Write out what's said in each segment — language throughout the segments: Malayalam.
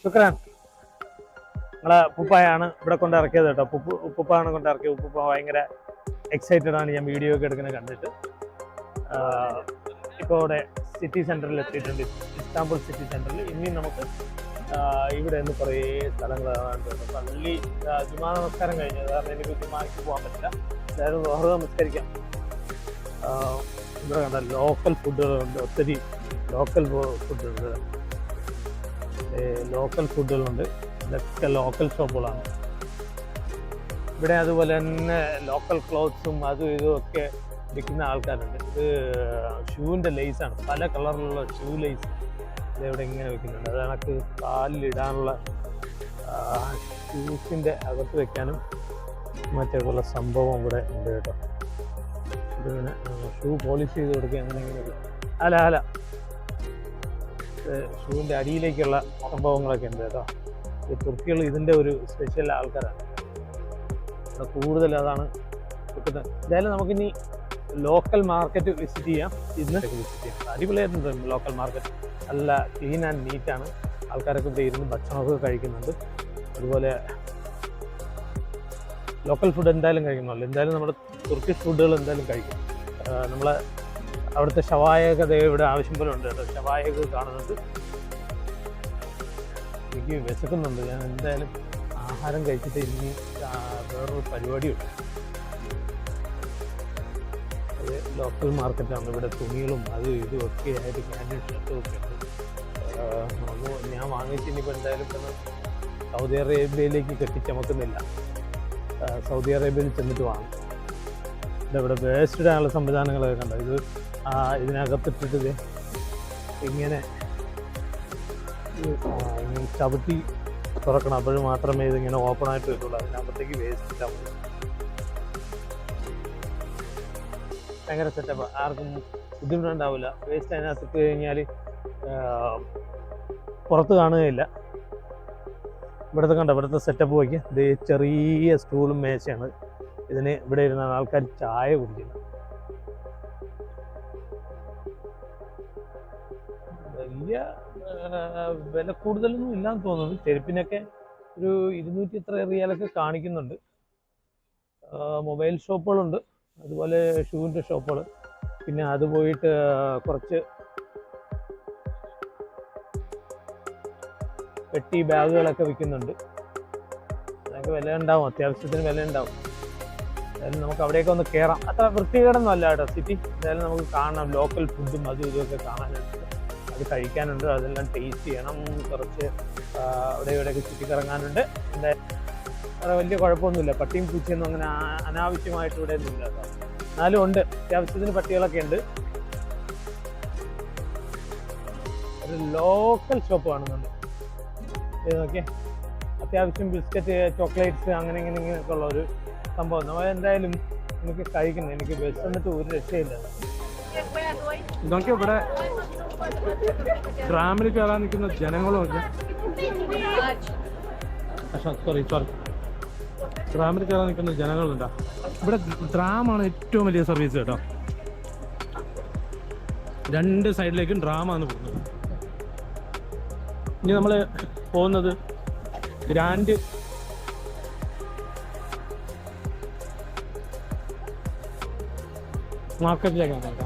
ശുക്രാൻ. നിങ്ങളെ ഉപ്പുപ്പായാണ് ഇവിടെ കൊണ്ട് ഇറക്കിയത് കേട്ടോ. ഉപ്പുപ്പാണ് കൊണ്ട് ഇറക്കിയത്. ഉപ്പുപ്പ ഭയങ്കര എക്സൈറ്റഡ് ആണ് ഞാൻ വീഡിയോ ഒക്കെ എടുക്കുന്നത് കണ്ടിട്ട്. ഇപ്പോൾ ഇവിടെ സിറ്റി സെൻറ്ററിൽ എത്തിയിട്ടുണ്ട്, ഇസ്താംബുൾ സിറ്റി സെൻറ്ററിൽ. ഇനി നമുക്ക് ഇവിടെ നിന്ന് കുറേ സ്ഥലങ്ങൾ കാണാനുണ്ട്. പള്ളി ജുമാ നമസ്കാരം കഴിഞ്ഞു, കാരണം എനിക്ക് ജുമാക്ക് പോകാൻ പറ്റില്ല. എല്ലാവരും ദുഹർ നമസ്കരിക്കാം. ഇവിടെ കണ്ട ലോക്കൽ ഫുഡുകളുണ്ട്, ഒത്തിരി ലോക്കൽ ഫുഡുണ്ട്. ഇതൊക്കെ ലോക്കൽ ഷോപ്പുകളാണ് ഇവിടെ. അതുപോലെ തന്നെ ലോക്കൽ ക്ലോത്ത്സും അതും ഇതും ഒക്കെ വിൽക്കുന്ന ആൾക്കാരുണ്ട്. ഇത് ഷൂവിൻ്റെ ലേസാണ്, പല കളറിലുള്ള ഷൂ ലേസ് ഇതെവിടെ ഇങ്ങനെ വെക്കുന്നുണ്ട്. അത് കണക്ക് കാലിലിടാനുള്ള ഷൂസിൻ്റെ അകത്ത് വെക്കാനും മറ്റേപോലെ സംഭവം ഇവിടെ ഉണ്ട് കേട്ടോ. ഇതിങ്ങനെ ഷൂ പോളിഷ് ചെയ്ത് കൊടുക്കുക അങ്ങനെയൊക്കെ. അല്ല ഷൂവിൻ്റെ അടിയിലേക്കുള്ള സംഭവങ്ങളൊക്കെ ഉണ്ട് കേട്ടോ. ഈ തുർക്കികൾ ഇതിൻ്റെ ഒരു സ്പെഷ്യൽ ആൾക്കാരാണ്. ഇവിടെ കൂടുതൽ അതാണ് കിട്ടുന്നത്. എന്തായാലും നമുക്കിനി ലോക്കൽ മാർക്കറ്റ് വിസിറ്റ് ചെയ്യാം. ഇന്ന് വിസിറ്റ് ചെയ്യാം. അടിപൊളിയായിട്ടുണ്ട് ലോക്കൽ മാർക്കറ്റ്. നല്ല ക്ലീൻ ആൻഡ് നീറ്റാണ്. ആൾക്കാരൊക്കെ ഇവിടെ ഇരുന്ന് ഭക്ഷണമൊക്കെ കഴിക്കുന്നുണ്ട്. അതുപോലെ ലോക്കൽ ഫുഡ് എന്തായാലും കഴിക്കണമല്ലോ. എന്തായാലും നമ്മുടെ തുർക്കിഷ് ഫുഡുകൾ എന്തായാലും കഴിക്കും. നമ്മളെ അവിടുത്തെ ഷവായൊക്കെ ഇവിടെ ആവശ്യം പോലെ ഉണ്ട് കേട്ടോ. ഷവായൊക്കെ കാണുന്നുണ്ട്. എനിക്ക് വിശക്കുന്നുണ്ട്. ഞാൻ എന്തായാലും ആഹാരം കഴിച്ചിട്ട് ഇനി വേറൊരു പരിപാടിയുണ്ട്. അത് ലോക്കൽ മാർക്കറ്റാണ്. ഇവിടെ തുണികളും അതും ഇതും ഒക്കെ ആയിട്ട് ക്യാൻഡിൽ ഷർട്ടും ഒക്കെ ഉണ്ട്. ഞാൻ വാങ്ങിച്ച് ഇനിയിപ്പോൾ എന്തായാലും ഇപ്പം സൗദി അറേബ്യയിലേക്ക് കെട്ടിച്ചമക്കുന്നില്ല. സൗദി അറേബ്യയിൽ ചെന്നിട്ട് വാങ്ങും. ഇവിടെ വേസ്റ്റ് ഇടാനുള്ള സംവിധാനങ്ങളൊക്കെ കണ്ടോ. ഇത് ഇതിനകത്തിട്ടിട്ട് ഇങ്ങനെ ചവിട്ടി തുറക്കണം. അപ്പോഴും മാത്രമേ ഇതിങ്ങനെ ഓപ്പൺ ആയിട്ട് വരുള്ളൂ. അതിനകത്തേക്ക് വേസ്റ്റ് ഇട്ടാൽ മതി. ഭയങ്കര സെറ്റപ്പ്, ആർക്കും ബുദ്ധിമുട്ടുണ്ടാവില്ല. വേസ്റ്റ് അതിനകത്ത് ഇട്ട് കഴിഞ്ഞാൽ പുറത്ത് കാണുകയില്ല. ഇവിടുത്തെ സെറ്റപ്പ് നോക്കി. ഇത് ചെറിയ സ്റ്റൂളും മേശയാണ്. ഇതിന് ഇവിടെ ഇരുന്ന ആൾക്കാർ ചായ കുടിക്കുന്നു. വലിയ വില കൂടുതലൊന്നും ഇല്ലാന്ന് തോന്നുന്നു. ചെരുപ്പിനൊക്കെ ഒരു 200 എത്ര റിയാലൊക്കെ കാണിക്കുന്നുണ്ട്. മൊബൈൽ ഷോപ്പുകളുണ്ട്, അതുപോലെ ഷൂവിൻ്റെ ഷോപ്പുകൾ. പിന്നെ അത് പോയിട്ട് കുറച്ച് പെട്ടി ബാഗുകളൊക്കെ വിൽക്കുന്നുണ്ട്. അതിനൊക്കെ വില ഉണ്ടാവും, അത്യാവശ്യത്തിന് വില ഉണ്ടാവും. എന്തായാലും നമുക്ക് അവിടെയൊക്കെ ഒന്ന് കയറാം. അത്ര വൃത്തികേടൊന്നും അല്ല കേട്ടോ സിറ്റി. എന്തായാലും നമുക്ക് കാണാം. ലോക്കൽ ഫുഡും അതും ഇതുമൊക്കെ കാണാനുണ്ട്, അത് കഴിക്കാനുണ്ട്, അതെല്ലാം ടേസ്റ്റ് ചെയ്യണം. കുറച്ച് അവിടെ ഇവിടെയൊക്കെ ചുറ്റിക്കറങ്ങാനുണ്ട്. എന്തായാലും വേറെ വലിയ കുഴപ്പമൊന്നുമില്ല. പട്ടിയും പൂച്ചയൊന്നും അങ്ങനെ അനാവശ്യമായിട്ട് ഇവിടെ ഒന്നും ഇല്ല കേട്ടോ. എന്നാലും ഉണ്ട്, അത്യാവശ്യത്തിന് പട്ടികളൊക്കെ ഉണ്ട്. ഒരു ലോക്കൽ ഷോപ്പ് കാണുന്നുണ്ട്. ഇത് നോക്കിയേ, അത്യാവശ്യം ബിസ്ക്കറ്റ്, ചോക്ലേറ്റ്സ് അങ്ങനെ ഇങ്ങനെയൊക്കെ ഉള്ള ഒരു സംഭവം. നമ്മൾ എന്തായാലും എനിക്ക് കഴിക്കുന്നത്, എനിക്ക് വിശന്നിട്ട് ഒരു രക്ഷയില്ല. ഇതൊക്കെ ഇവിടെ ട്രാമിൽ കയറാൻ നിൽക്കുന്ന ജനങ്ങളും ഒക്കെ ട്രാമിൽ കയറാൻ നിൽക്കുന്ന ജനങ്ങളുണ്ടോ. ഇവിടെ ട്രാമാണ് ഏറ്റവും വലിയ സർവീസ് കേട്ടോ. 2 സൈഡിലേക്കും ട്രാമാണ് പോകുന്നത്. ഇനി നമ്മൾ പോകുന്നത് ഗ്രാൻഡ് മാർക്കറ്റിലേക്കാണ് കേട്ടോ.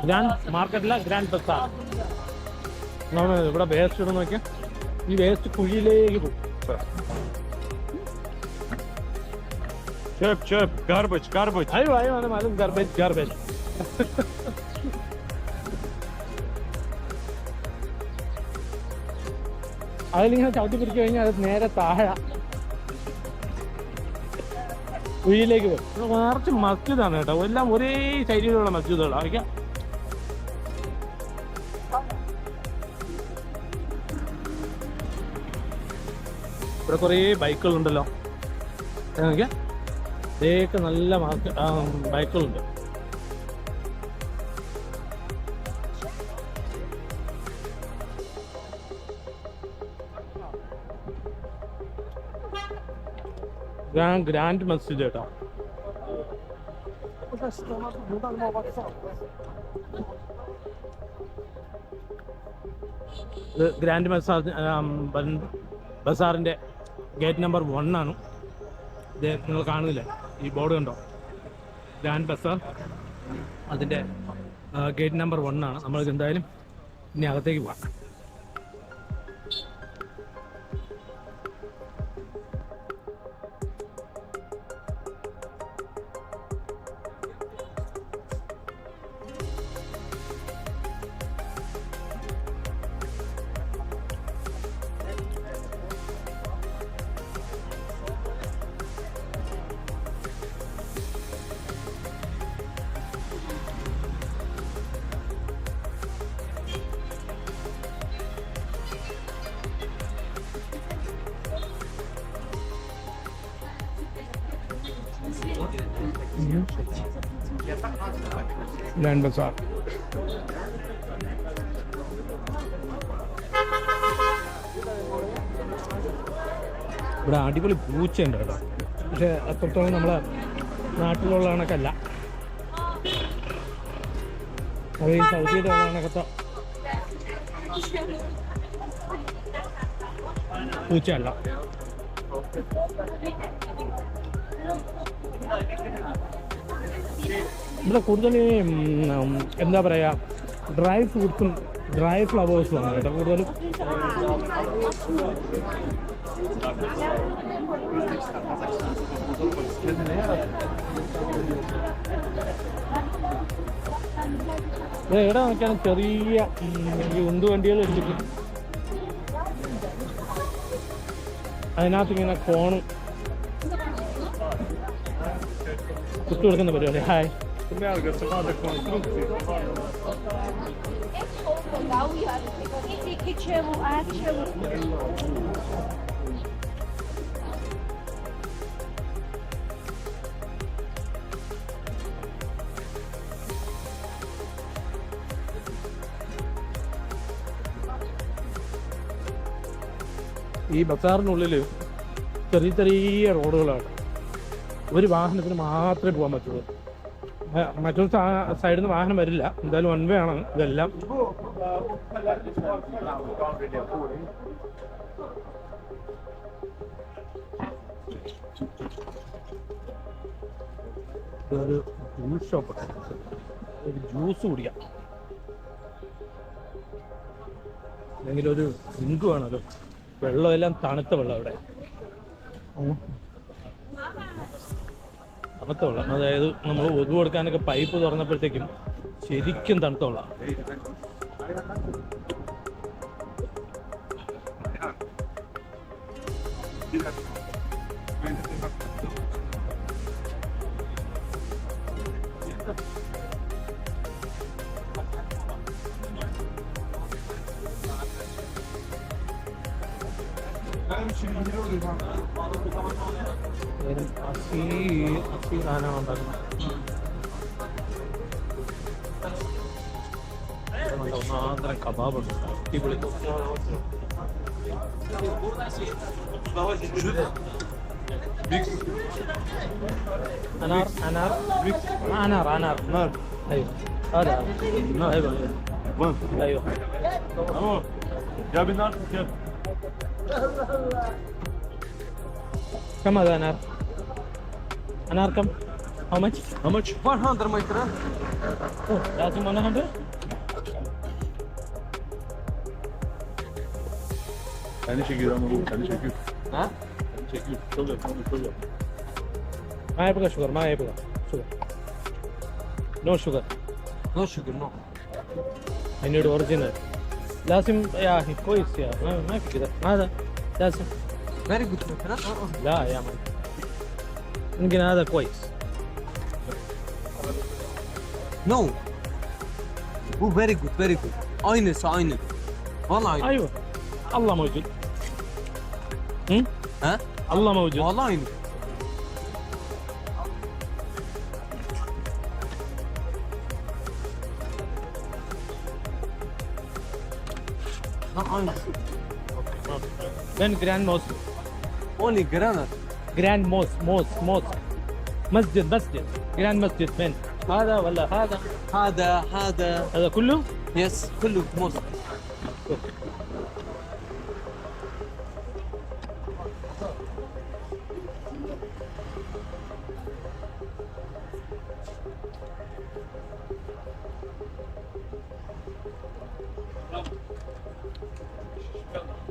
ഗ്രാൻഡ് മാർക്കറ്റില്ല, ഗ്രാൻഡ് ബസാർ. നമ്മൾ ഇവിടെ വേസ്റ്റ് ഇടുന്ന നോക്കിയാൽ ഈ വേസ്റ്റ് കുഴിയിലേക്ക് പോകും. garbage. അയ്യോ മാലും ഗാർബേജ്. അതിലിങ്ങനെ ചവിട്ടി പിടിച്ചു കഴിഞ്ഞാൽ അത് നേരെ താഴെ കുഴിയിലേക്ക് പോകും. നിറച്ച് മസ്ജിദാണ് കേട്ടോ. എല്ലാം ഒരേ ശൈലിയിലുള്ള മസ്ജിദുകളാണ്. അതൊക്കെ ഇവിടെ കുറേ ബൈക്കുകളുണ്ടല്ലോ. നോക്കിയാൽ ഇതൊക്കെ നല്ല ബൈക്കുകളുണ്ട്. ഗ്രാൻഡ് മസ്ജിദ് കേട്ടോ. ഇത് ഗ്രാൻഡ് ബസാറിൻ്റെ ഗേറ്റ് നമ്പർ 1 ആണ്. ഇത് നിങ്ങൾ കാണുന്നില്ലേ, ഈ ബോർഡ് കണ്ടോ, ഗ്രാൻഡ് ബസാർ, അതിൻ്റെ ഗേറ്റ് നമ്പർ 1 ആണ്. നമ്മളിത് എന്തായാലും ഇനി അകത്തേക്ക് പോകാം. ഗ്രാൻഡ് ബസാർ. ഇവിടെ അടിപൊളി പൂച്ചയുണ്ട് കേട്ടോ, പക്ഷെ അത്രത്തോളം നമ്മളെ നാട്ടിലുള്ള കണക്കല്ല. അത് ഈ സൗദിയുടെ കണക്കത്തെ പൂച്ചയല്ല. ഇവിടെ കൂടുതൽ എന്താ പറയുക, ഡ്രൈ ഫ്രൂട്ട്സും ഡ്രൈ ഫ്ലവേഴ്സും ആണ് കേട്ടോ കൂടുതലും. എവിടെ നോക്കിയാണ് ചെറിയ ഈ ഉന്തുവണ്ടികൾ എടുത്തിട്ട് അതിനകത്ത് ഇങ്ങനെ ഫോണ് കുത്തു കൊടുക്കുന്ന പരിപാടി. ഹായ്, ഈ ബസാറിനുള്ളിൽ ചെറിയ ചെറിയ റോഡുകളാണ്. ഒരു വാഹനത്തിന് മാത്രമേ പോകാൻ പറ്റുള്ളൂ, മറ്റൊരു സൈഡിൽ നിന്ന് വാഹനം വരില്ല. എന്തായാലും 1 വേ ആണ് ഇതെല്ലാം. ഒരു ജ്യൂസ് ഷോപ്പ്, ഒരു ജ്യൂസ് കുടിക്കാം, അല്ലെങ്കിൽ ഒരു ഡ്രിങ്ക് വേണമല്ലോ. വെള്ളമെല്ലാം തണുത്ത വെള്ളം അവിടെ, തണുത്ത വെള്ളം. അതായത് നമ്മൾ ഒതു കൊടുക്കാനൊക്കെ പൈപ്പ് തുറന്നപ്പോഴത്തേക്കും ശരിക്കും തണുത്ത വെള്ളം. ഒന്നാന്തരം കബാബുണ്ട്, അടിപൊളി. أنار أنار أنار أنار نار. أيوه هذا أيوه أيوه جاب النار جاب. كم هذا أنار؟ أنار كم؟ How much? How much? 100 my friend. Oh, لازم 100. أنا شكير أنا بقول أنا شكير. ها؟ أنا شكير. شكر. ما يبغى شوجر، ما يبغى شوجر. No sugar. No sugar no. I need original. لازم يا أخي كويس يا ما في كذا. هذا لازم. Very good مثلا. لا يا مان. يمكن هذا كويس. No. هو very good very good. aynı والله aynı. أيوة. الله موجود. ها؟ الله موجود. والله aynı. Ben Grand Mosque. Only Grand Mosque. مسجد. Grand مسجد من هذا ولا هذا؟ هذا كله؟ Yes كله موسك.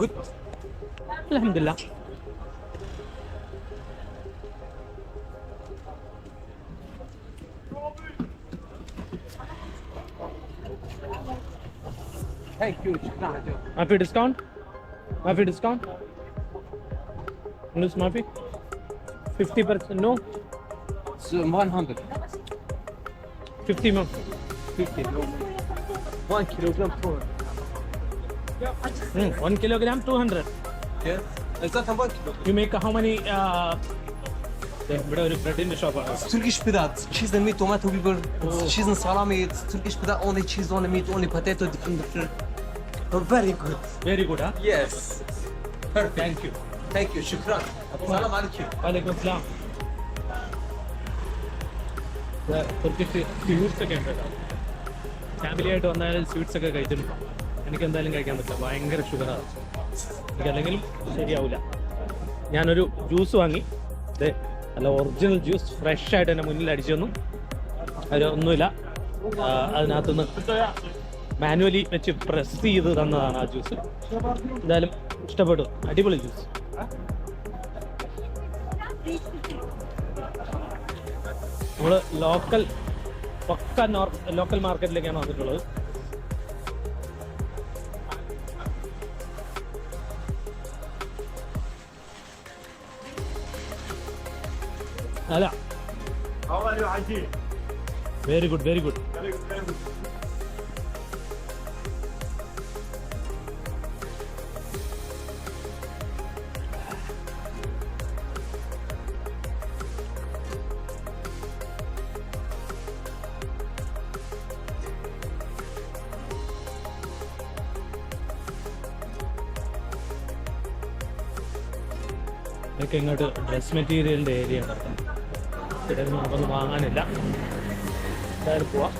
Good. Alhamdulillah. Thank you. شكرا. ما في ديسكاونت؟ ما في ديسكاونت؟ فلوس ما في؟ 50% no? It's 100. 50 no? 50. 1 kilogram 200. 1 kilogram 200. Yes. Is that 1 kilo? You make how many ഇവിടെ ഒരു ബ്രെഡിന്റെ ഷോപ്പാണ്. It's Turkish pida. It's cheese and meat, tomato biber. It's cheese and salami. It's Turkish pida. Only cheese, only meat, only potato. Different. Oh, very good. Very good ആ. Yes. Perfect. Thank you. Thank you. Shukran. Salam alaikum. വലൈക്കും അസ്സലാം. തുർക്കിഷ് സ്വീറ്റ്സ് ഒക്കെ ഉണ്ട് കേട്ടോ. ഫാമിലി ആയിട്ട് വന്നാൽ സ്വീറ്റ്സ് ഒക്കെ കഴിച്ചിട്ടുണ്ട്. എനിക്ക് എന്തായാലും കഴിക്കാൻ പറ്റില്ല, ഭയങ്കര ഷുഗറാണ്. എനിക്കല്ലെങ്കിലും ശരിയാവില്ല. ഞാനൊരു ജ്യൂസ് വാങ്ങി, അതെ നല്ല ഒറിജിനൽ ജ്യൂസ് ഫ്രഷ് ആയിട്ട് എൻ്റെ മുന്നിൽ അടിച്ചു തന്നു. ഒന്നുമില്ല, അതിനകത്തുനിന്ന് മാനുവലി വെച്ച് പ്രസ് ചെയ്ത് തന്നതാണ് ആ ജ്യൂസ്. എന്തായാലും ഇഷ്ടപ്പെട്ടു, അടിപൊളി ജ്യൂസ്. നമ്മൾ ലോക്കൽ മാർക്കറ്റിലേക്കാണ് വന്നിട്ടുള്ളത്. അല്ല, വെരി ഗുഡ്, വെരി ഗുഡ്. ഇതൊക്കെ ഇങ്ങോട്ട് ഡ്രസ് മെറ്റീരിയലിൻ്റെ ഏരിയ ആണ്. ഇവിടെ നമുക്കൊന്നും വാങ്ങാനില്ല. എന്തായാലും പോവാം.